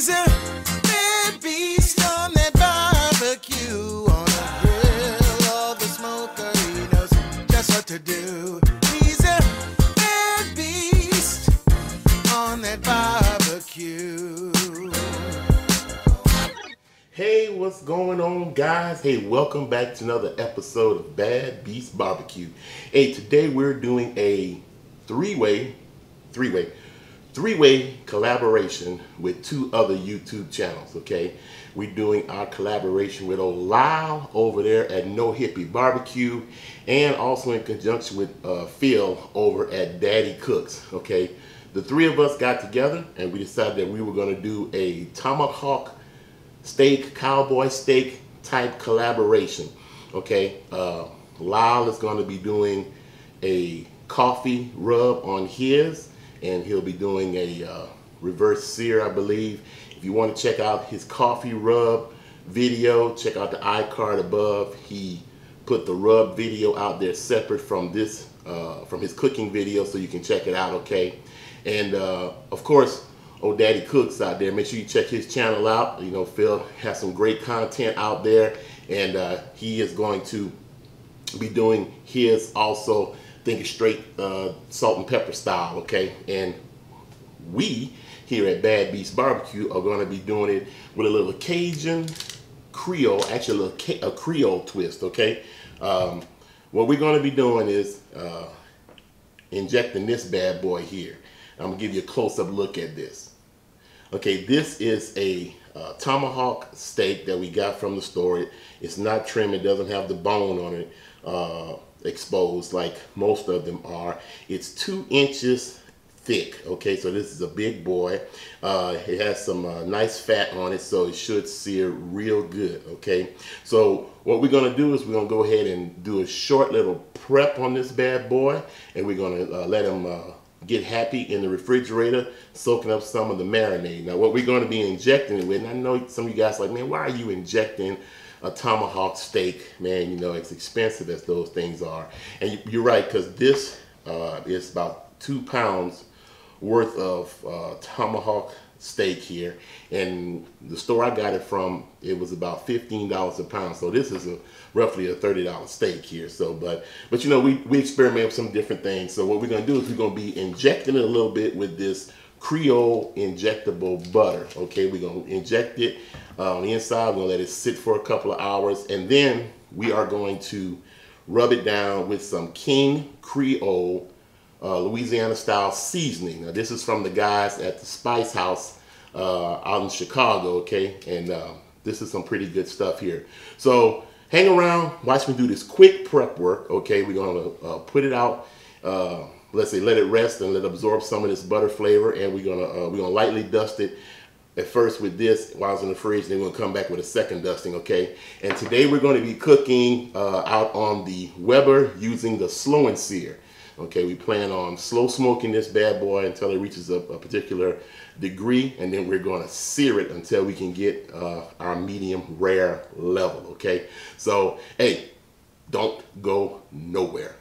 He's a bad beast on that barbecue, on the grill or the smoker. He knows just what to do. He's a bad beast on that barbecue. Hey, what's going on, guys? Hey, welcome back to another episode of Bad Beast Barbecue. Hey, today we're doing a three-way collaboration with two other YouTube channels, okay? We're doing our collaboration with old Lyle over there at No Hippie Barbecue, and also in conjunction with Phil over at Daddy Cooks, okay? The three of us got together and we decided that we were going to do a Tomahawk steak, cowboy steak type collaboration, okay? Lyle is going to be doing a coffee rub on his, and he'll be doing a reverse sear, I believe. If you want to check out his coffee rub video, check out the iCard above. He put the rub video out there separate from this, from his cooking video, so you can check it out, okay? And of course, old Daddy Cooks out there, make sure you check his channel out. You know, Phil has some great content out there, and he is going to be doing his also, thinking straight salt and pepper style, okay? And we here at Bad Beast Barbecue are going to be doing it with a little Cajun Creole, actually a Creole twist, okay? What we're going to be doing is injecting this bad boy here. I'm going to give you a close-up look at this. Okay, this is a tomahawk steak that we got from the store. It's not trimmed. It doesn't have the bone on it exposed like most of them are. It's 2 inches thick. Okay, so this is a big boy. It has some nice fat on it, so it should sear real good. Okay, so what we're going to do is we're going to go ahead and do a short little prep on this bad boy, and we're going to let him get happy in the refrigerator, soaking up some of the marinade. Now, what we're going to be injecting it with, and I know some of you guys are like, man, why are you injecting a tomahawk steak? Man, you know, it's expensive as those things are. And you're right, because this is about 2 pounds worth of tomahawk steak here. And the store I got it from, it was about $15 a pound. So this is roughly a $30 steak here. So, but you know, we experiment with some different things. So what we're gonna do is we're gonna be injecting it a little bit with this Creole injectable butter. Okay, we're gonna inject it on the inside. We're gonna let it sit for a couple of hours, and then we are going to rub it down with some King Creole Louisiana style seasoning. Now this is from the guys at the Spice House out in Chicago, okay? And this is some pretty good stuff here. So hang around, watch me do this quick prep work, okay? We're gonna put it out, let's say let it rest and let it absorb some of this butter flavor, and we're gonna lightly dust it at first with this while it's in the fridge, then we're gonna come back with a second dusting, okay? And today we're gonna be cooking out on the Weber using the slow and sear. Okay, we plan on slow smoking this bad boy until it reaches a particular degree, and then we're going to sear it until we can get our medium rare level, okay? So, hey, don't go nowhere.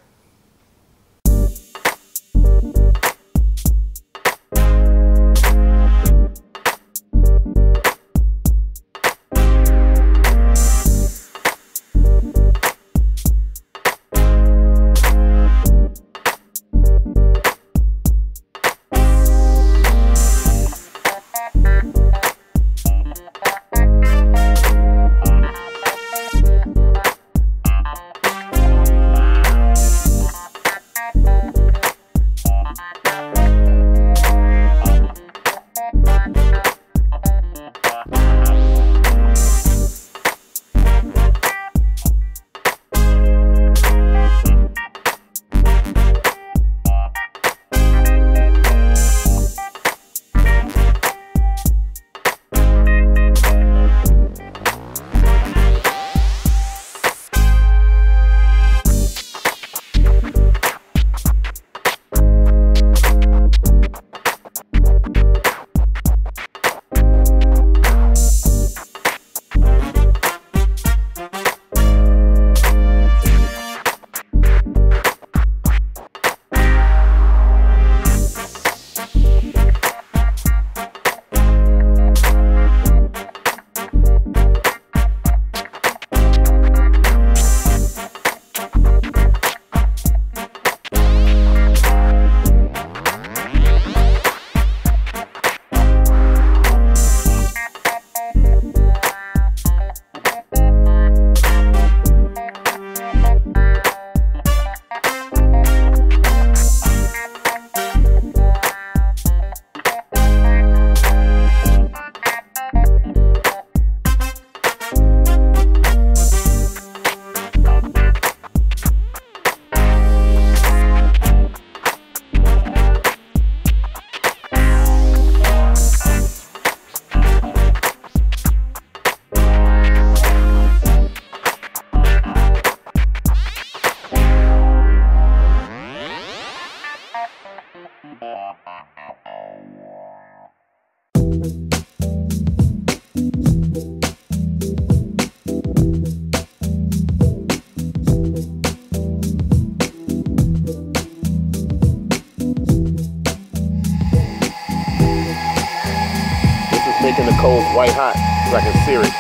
Taking the coals white hot so I can sear it.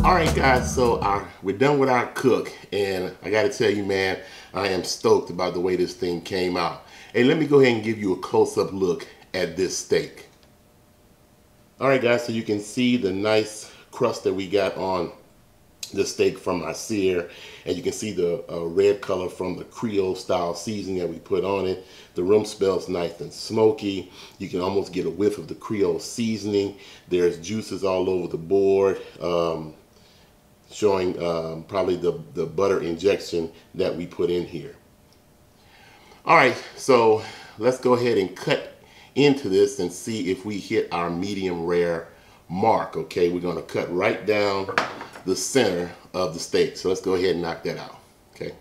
Alright guys, so we're done with our cook, and I gotta tell you, man, I am stoked about the way this thing came out. Hey, let me go ahead and give you a close-up look at this steak. Alright guys, so you can see the nice crust that we got on the steak from our sear, and you can see the red color from the Creole style seasoning that we put on it. The room smells nice and smoky. You can almost get a whiff of the Creole seasoning. There's juices all over the board, showing probably the butter injection that we put in here. All right, so let's go ahead and cut into this and see if we hit our medium rare mark. Okay, we're going to cut right down the center of the steak. So let's go ahead and knock that out. Okay.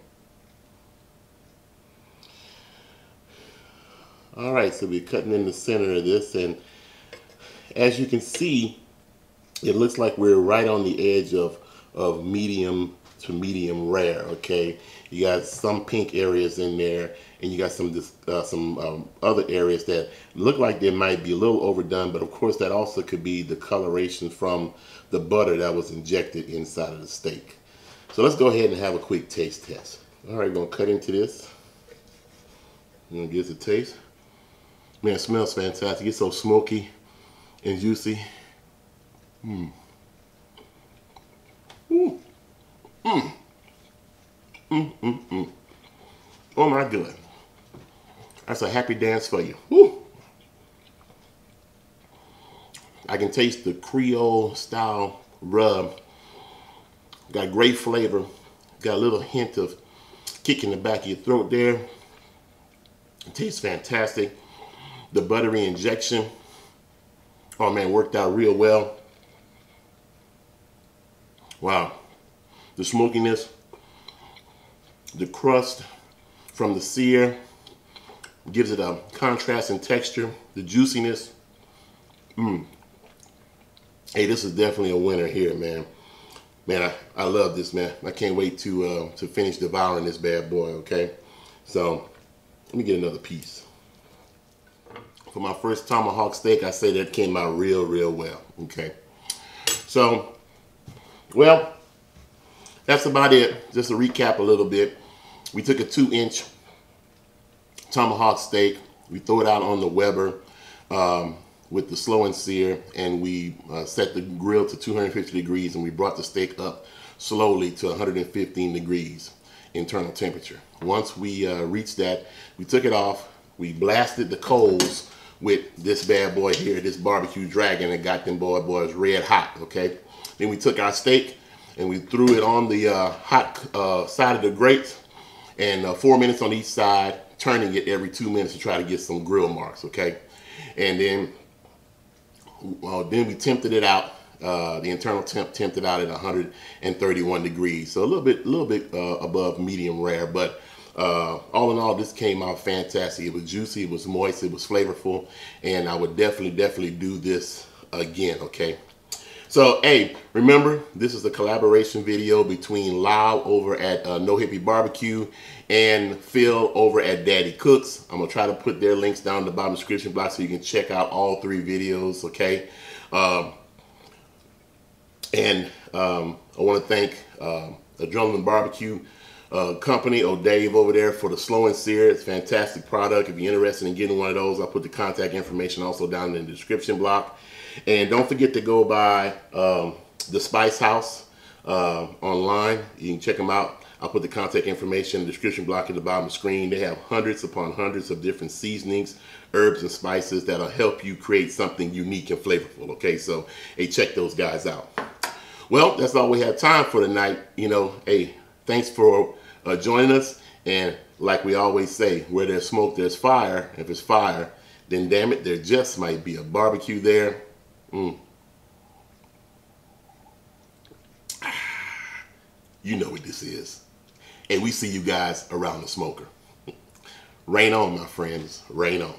All right, so we're cutting in the center of this, and as you can see, it looks like we're right on the edge of medium to medium rare. Okay, you got some pink areas in there, and you got some other areas that look like they might be a little overdone, but of course that also could be the coloration from the butter that was injected inside of the steak. So let's go ahead and have a quick taste test. All right, we're gonna cut into this. I'm gonna give it a taste. Man, it smells fantastic. It's so smoky and juicy. Mm. Ooh. Mm. Mm, mm, mm. Oh my God. That's a happy dance for you. Woo. I can taste the Creole style rub. Got great flavor. Got a little hint of kick in the back of your throat there. It tastes fantastic. The buttery injection, oh man, worked out real well. Wow. The smokiness, the crust from the sear gives it a contrast in texture, the juiciness. Hey, this is definitely a winner here, man. Man, I love this, man. I can't wait to finish devouring this bad boy, okay? So, let me get another piece. For my first tomahawk steak, I say that came out real, real well, okay? So, well, that's about it. Just to recap a little bit. We took a 2-inch tomahawk steak. We threw it out on the Weber with the slow and sear, and we set the grill to 250 degrees, and we brought the steak up slowly to 115 degrees internal temperature. Once we reached that, we took it off. We blasted the coals with this bad boy here, this barbecue dragon, and got them boys red hot, okay? Then we took our steak and we threw it on the hot side of the grate, and 4 minutes on each side, turning it every 2 minutes to try to get some grill marks, okay? And then we tempted it out. The internal temp temped it out at 131 degrees, so a little bit above medium rare, but all in all, this came out fantastic. It was juicy, it was moist, it was flavorful, and I would definitely do this again, okay? So, hey, remember, this is a collaboration video between Lau over at No Hippie Barbecue and Phil over at Daddy Cooks. I'm going to try to put their links down in the bottom description box so you can check out all 3 videos, okay? I want to thank Adrenaline Barbecue company, Dave over there, for the Slow and Sear. It's a fantastic product. If you're interested in getting one of those, I'll put the contact information also down in the description block. And don't forget to go by the Spice House online. You can check them out. I'll put the contact information in the description block at the bottom of the screen. They have hundreds upon hundreds of different seasonings, herbs, and spices that'll help you create something unique and flavorful. Okay, so hey, check those guys out. Well, that's all we have time for tonight. You know, hey, thanks for joining us. And like we always say, where there's smoke, there's fire. If it's fire, then damn it, there just might be a barbecue there. You know what this is. And we see you guys around the smoker. Rain on, my friends. Rain on.